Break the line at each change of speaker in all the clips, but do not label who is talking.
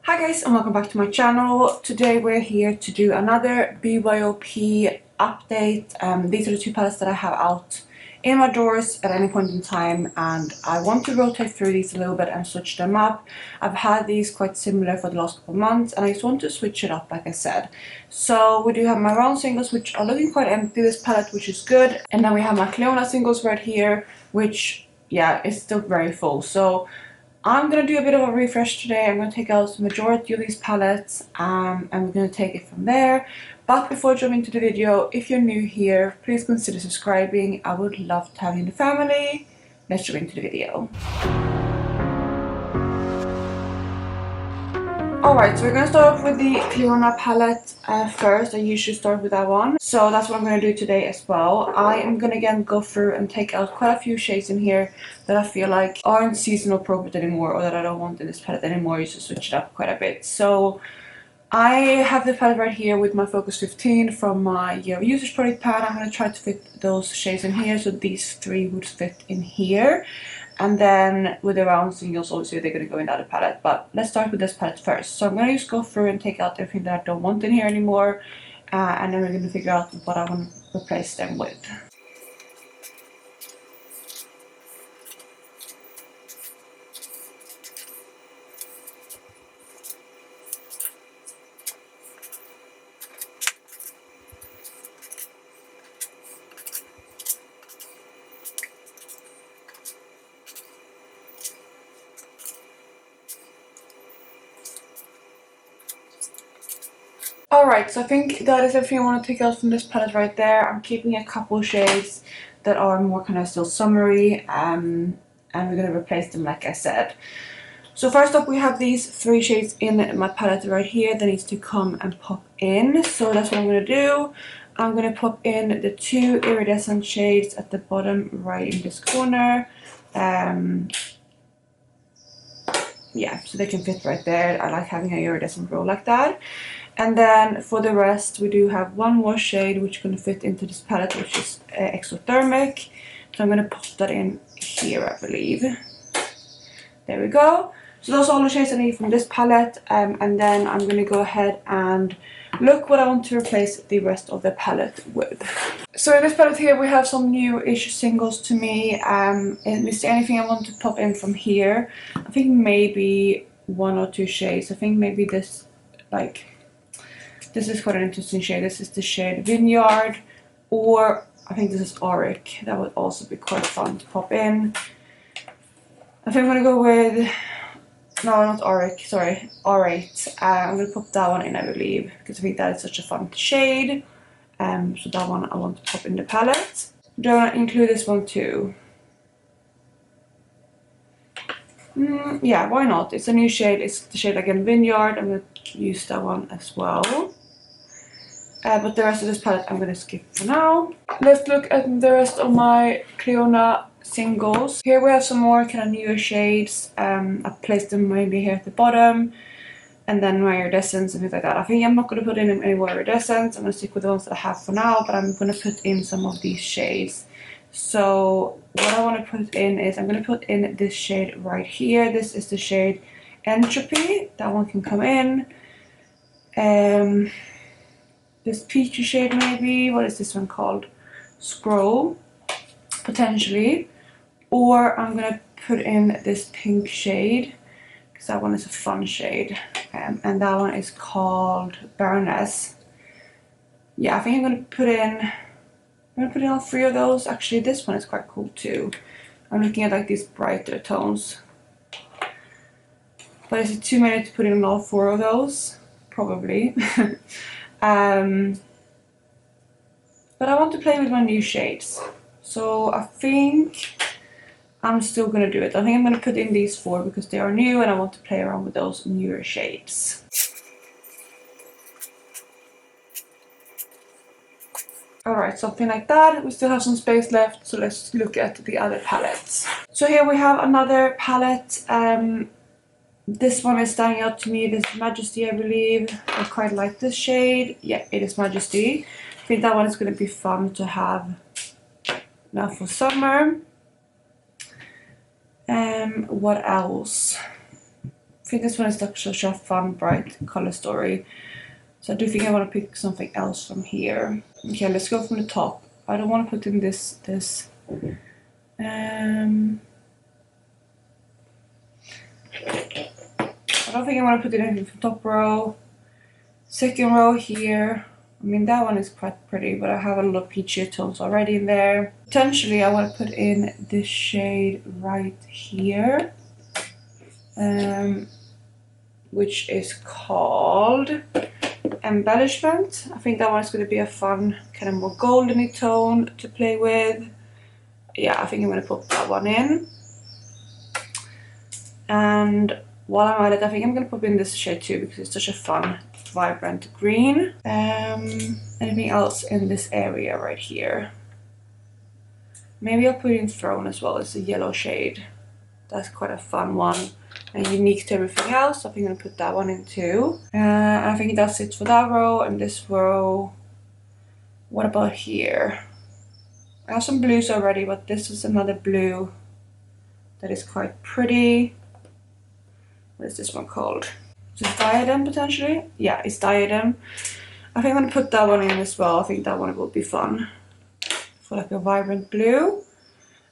Hi guys, and welcome back to my channel. Today we're here to do another BYOP update. These are the two palettes that I have out in my drawers at any point in time, and I want to rotate through these a little bit and switch them up. I've had these quite similar for the last couple of months, and I just want to switch it up, like I said. So we do have my round singles, which are looking quite empty, this palette, which is good. And then we have my Cleona singles right here, which, yeah, is still very full. So I'm going to do a bit of a refresh today. I'm going to take out the majority of these palettes and we're going to take it from there. But before jumping into the video, if you're new here, please consider subscribing. I would love to have you in the family. Let's jump into the video. Alright, so we're going to start off with the Cleona palette first. I usually start with that one. So that's what I'm going to do today as well. I am going to again go through and take out quite a few shades in here that I feel like aren't seasonal appropriate anymore, or that I don't want in this palette anymore. Just to switch it up quite a bit. So I have the palette right here with my Focus 15 from my Year of Usage product pad. I'm going to try to fit those shades in here. So these three would fit in here. And then with the round singles, obviously they're going to go in the other palette. But let's start with this palette first. So I'm going to just go through and take out everything that I don't want in here anymore. And then we're going to figure out what I want to replace them with. Alright, so I think that is everything I want to take out from this palette right there. I'm keeping a couple shades that are more kind of still summery, and we're going to replace them like I said. So first up we have these three shades in my palette right here that needs to come and pop in. So that's what I'm going to do. I'm going to pop in the two iridescent shades at the bottom right in this corner. Yeah, so they can fit right there. I like having an iridescent row like that. And then for the rest, we do have one more shade which is going to fit into this palette, which is exothermic. So I'm going to pop that in here, I believe. There we go. So those are all the shades I need from this palette. And then I'm going to go ahead and look what I want to replace the rest of the palette with. So in this palette here, we have some new-ish singles to me. And is there anything I want to pop in from here? I think maybe one or two shades. I think maybe this, like... This is quite an interesting shade. This is the shade Vineyard, or I think this is Auric. That would also be quite fun to pop in. I think I'm going to go with... No, not Auric, sorry. Aurate. I'm going to pop that one in, I believe, because I think that is such a fun shade. So that one I want to pop in the palette. Do I want to include this one too? Yeah, why not? It's a new shade. It's the shade again Vineyard. I'm going to use that one as well. But the rest of this palette I'm going to skip for now. Let's look at the rest of my Cleona singles. Here we have some more kind of newer shades. I've placed them mainly here at the bottom. And then my iridescents and things like that. I think I'm not going to put in any more iridescents. I'm going to stick with the ones that I have for now. But I'm going to put in some of these shades. So what I want to put in is I'm going to put in this shade right here. This is the shade Entropy. That one can come in. This peachy shade maybe. What is this one called? Scroll. Potentially. Or I'm going to put in this pink shade. Because that one is a fun shade. And that one is called Baroness. Yeah, I think I'm going to put in all three of those. Actually, this one is quite cool too. I'm looking at like these brighter tones. But is it too many to put in all four of those? Probably. But I want to play with my new shades. So I think I'm still going to do it. I think I'm going to put in these four because they are new and I want to play around with those newer shades. Alright, something like that. We still have some space left, so let's look at the other palettes. So here we have another palette. This one is standing out to me. This is Majesty, I believe. I quite like this shade. Yeah, it is Majesty. I think that one is going to be fun to have now for summer. What else? think this one is such a fun, bright color story. So I do think I want to pick something else from here. Okay, let's go from the top. I don't want to put in this. I don't think I want to put in anything from top row. Second row here. I mean, that one is quite pretty, but I have a lot of peachy tones already in there. Potentially, I want to put in this shade right here, which is called Embellishment. I think that one is going to be a fun, kind of more goldeny tone to play with. Yeah, I think I'm going to put that one in. And while I'm at it, I think I'm going to put in this shade too, because it's such a fun, vibrant green. Anything else in this area right here? Maybe I'll put in Throne as well. It's a yellow shade. That's quite a fun one and unique to everything else. So I think I'm going to put that one in too. And I think that's it for that row. And this row, what about here? I have some blues already, but this is another blue that is quite pretty. What is this one called? Is it Diadem potentially? Yeah, it's Diadem. I think I'm going to put that one in as well. I think that one will be fun for like a vibrant blue.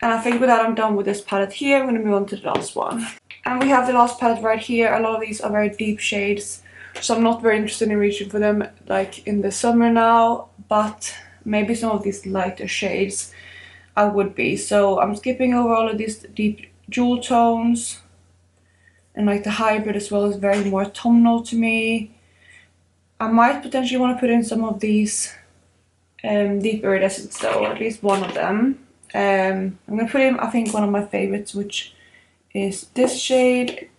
And I think with that I'm done with this palette here. I'm going to move on to the last one. And we have the last palette right here. A lot of these are very deep shades, so I'm not very interested in reaching for them like in the summer now, but maybe some of these lighter shades I would be. So I'm skipping over all of these deep jewel tones. And like the hybrid as well is very more autumnal to me. I might potentially want to put in some of these deep iridescents though, or at least one of them. I'm going to put in, I think, one of my favorites, which is this shade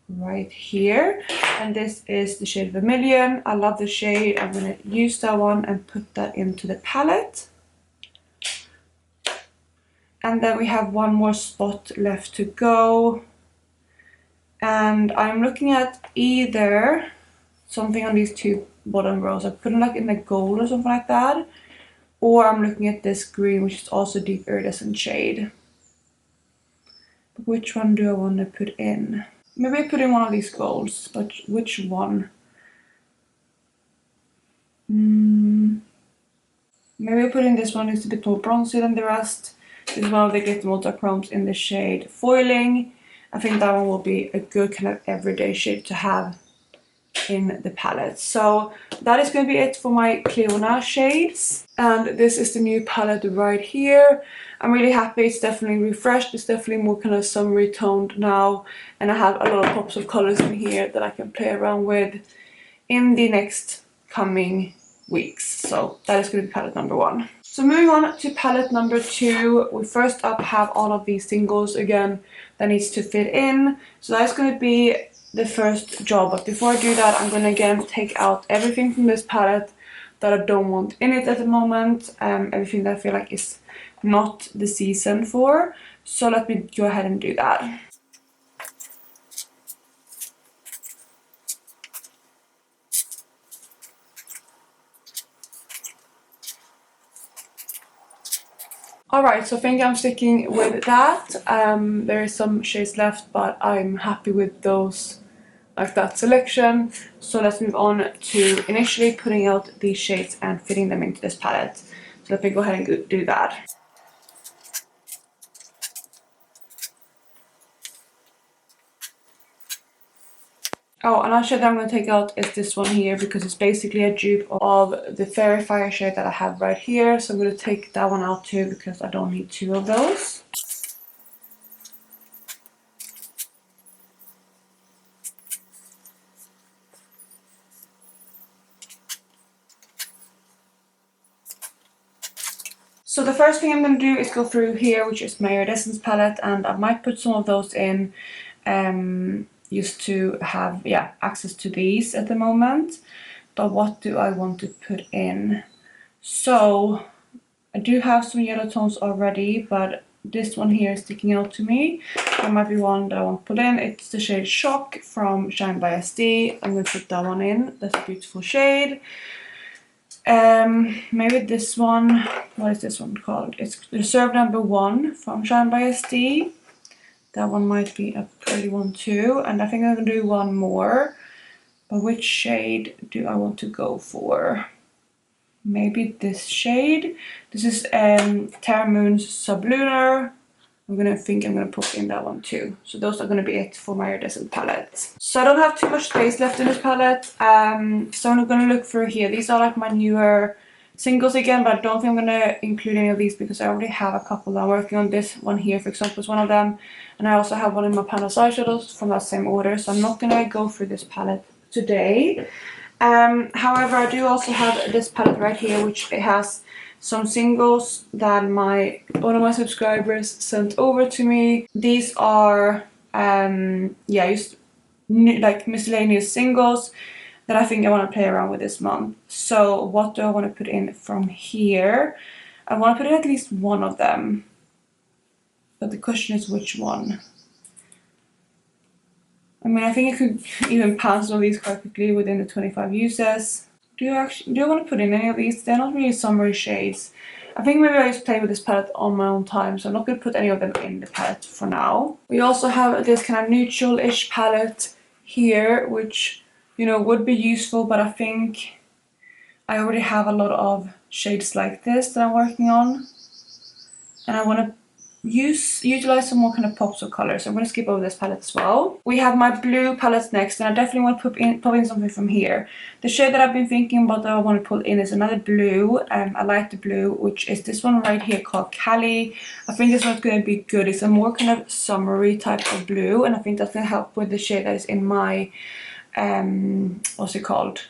right here. And this is the shade Vermilion. I love the shade. I'm going to use that one and put that into the palette. And then we have one more spot left to go. And I'm looking at either something on these two bottom rows. I put it like in the gold or something like that. Or I'm looking at this green, which is also deep iridescent shade. But which one do I want to put in? Maybe I put in one of these golds, but which one? Maybe I put in this one. It's a bit more bronzy than the rest. This is one of the glitter multichromes in the shade Foiling. I think that one will be a good kind of everyday shade to have in the palette. So that is going to be it for my Cleona shades. And this is the new palette right here. I'm really happy. It's definitely refreshed. It's definitely more kind of summery toned now. And I have a lot of pops of colors in here that I can play around with in the next coming weeks. So that is going to be palette number 1. So moving on to palette number 2, we first up have all of these singles again that needs to fit in. So that's going to be the first job. But before I do that, I'm going to again take out everything from this palette that I don't want in it at the moment. Everything that I feel like is not the season for. So let me go ahead and do that. Alright, so I think I'm sticking with that. There is some shades left, but I'm happy with those, like that selection. So let's move on to initially putting out these shades and fitting them into this palette. So let me go ahead and do that. Oh, another shade that I'm going to take out is this one here, because it's basically a dupe of the Fairy Fire shade that I have right here. So I'm going to take that one out too, because I don't need 2 of those. So the first thing I'm going to do is go through here, which is my iridescence palette, and I might put some of those in used to have access to these at the moment. But what do I want to put in? So I do have some yellow tones already, but this one here is sticking out to me. That might be one that I want to put in. It's the shade Shock from Shine by SD. I'm going to put that one in. That's a beautiful shade. Maybe this one. What is this one called? It's Reserve number 1 from Shine by SD. That one might be a pretty one too. And I think I'm gonna do one more. But which shade do I want to go for? Maybe this shade. This is Terra Moon's Sublunar. I'm gonna put in that one too. So those are gonna be it for my iridescent palette. So I don't have too much space left in this palette. So I'm gonna look through here. These are like my newer singles again, but I don't think I'm gonna include any of these because I already have a couple that I'm working on. This one here, for example, is one of them. And I also have one in my Panel eyeshadows from that same order. So I'm not gonna go through this palette today. However, I do also have this palette right here, which it has some singles that one of my subscribers sent over to me. These are just like miscellaneous singles that I think I want to play around with this month. So what do I want to put in from here? I want to put in at least one of them, but the question is which one. I mean, I think I could even pass all these quite quickly within the 25 uses. Do I want to put in any of these? They're not really summery shades. I think maybe I just play with this palette on my own time, so I'm not going to put any of them in the palette for now. We also have this kind of neutral-ish palette here, which, you know, would be useful, but I think I already have a lot of shades like this that I'm working on. And I want to utilize some more kind of pops of color, so I'm going to skip over this palette as well. We have my blue palette next, and I definitely want to pop in something from here. The shade that I've been thinking about that I want to pull in is another blue. I like the blue, which is this one right here called Cali. I think this one's going to be good. It's a more kind of summery type of blue, and I think that's going to help with the shade that is in my what's it called?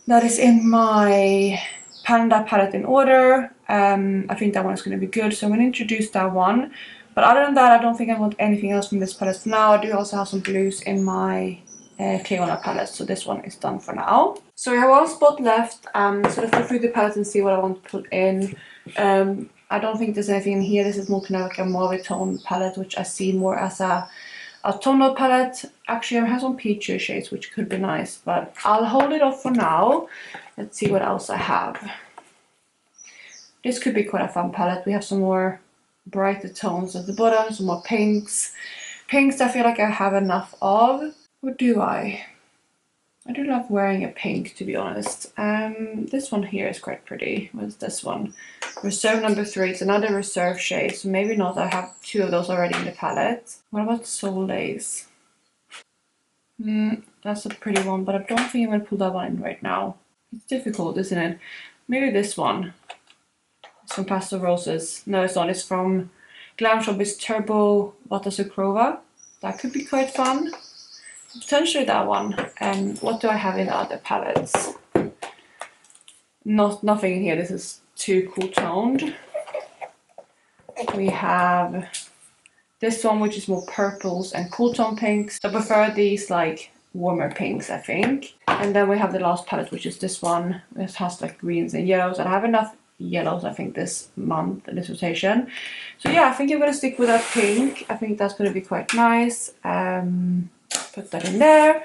That is in my Panda palette in order. I think that one is going to be good, so I'm going to introduce that one. But other than that, I don't think I want anything else from this palette for now. I do also have some blues in my Cleona palette, so this one is done for now. So we have one spot left, so let's go through the palette and see what I want to put in. I don't think there's anything in here. This is more kind of like a mauve tone palette, which I see more as a tonal palette. Actually, I have some peachy shades, which could be nice, but I'll hold it off for now. Let's see what else I have. This could be quite a fun palette. We have some more brighter tones at the bottom, some more pinks. Pinks I feel like I have enough of. What do I? I do love wearing a pink, to be honest. This one here is quite pretty. What's this one? Reserve number 3. It's another reserve shade, so maybe not. I have 2 of those already in the palette. What about Soul Lace? That's a pretty one, but I don't think I'm going to pull that one in right now. It's difficult, isn't it? Maybe this one. It's from Pastel Roses. No, it's not. It's from Glam Shop. It's Turbo Vata Sukrova. That could be quite fun. Potentially that one. What do I have in the other palettes? Nothing in here. This is too cool toned. We have this one, which is more purples and cool tone pinks. I prefer these like warmer pinks, I think. And then we have the last palette, which is this one. It has like greens and yellows, and I have enough yellows, I think, this month, this rotation. So yeah, I think I'm gonna stick with that pink. I think that's gonna be quite nice. Put that in there.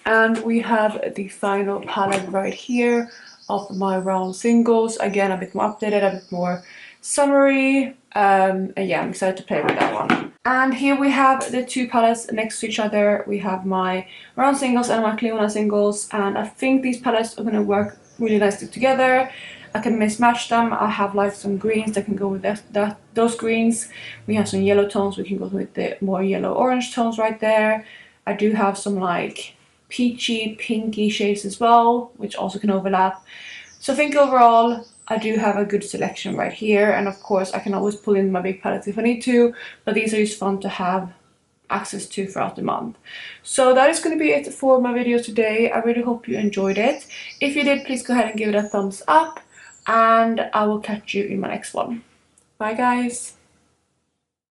And we have the final palette right here of my round singles. Again, a bit more updated, a bit more summery. And yeah, I'm excited to play with that one. And here we have the 2 palettes next to each other. We have my round singles and my Cleona singles, and I think these palettes are going to work really nicely together. I can mismatch them. I have like some greens that can go with those greens. We have some yellow tones. We can go with the more yellow orange tones right there. I do have some like peachy, pinky shades as well, which also can overlap. So I think overall, I do have a good selection right here, and of course I can always pull in my big palettes if I need to, but these are just fun to have access to throughout the month. So that is going to be it for my video today. I really hope you enjoyed it. If you did, please go ahead and give it a thumbs up, and I will catch you in my next one. Bye guys!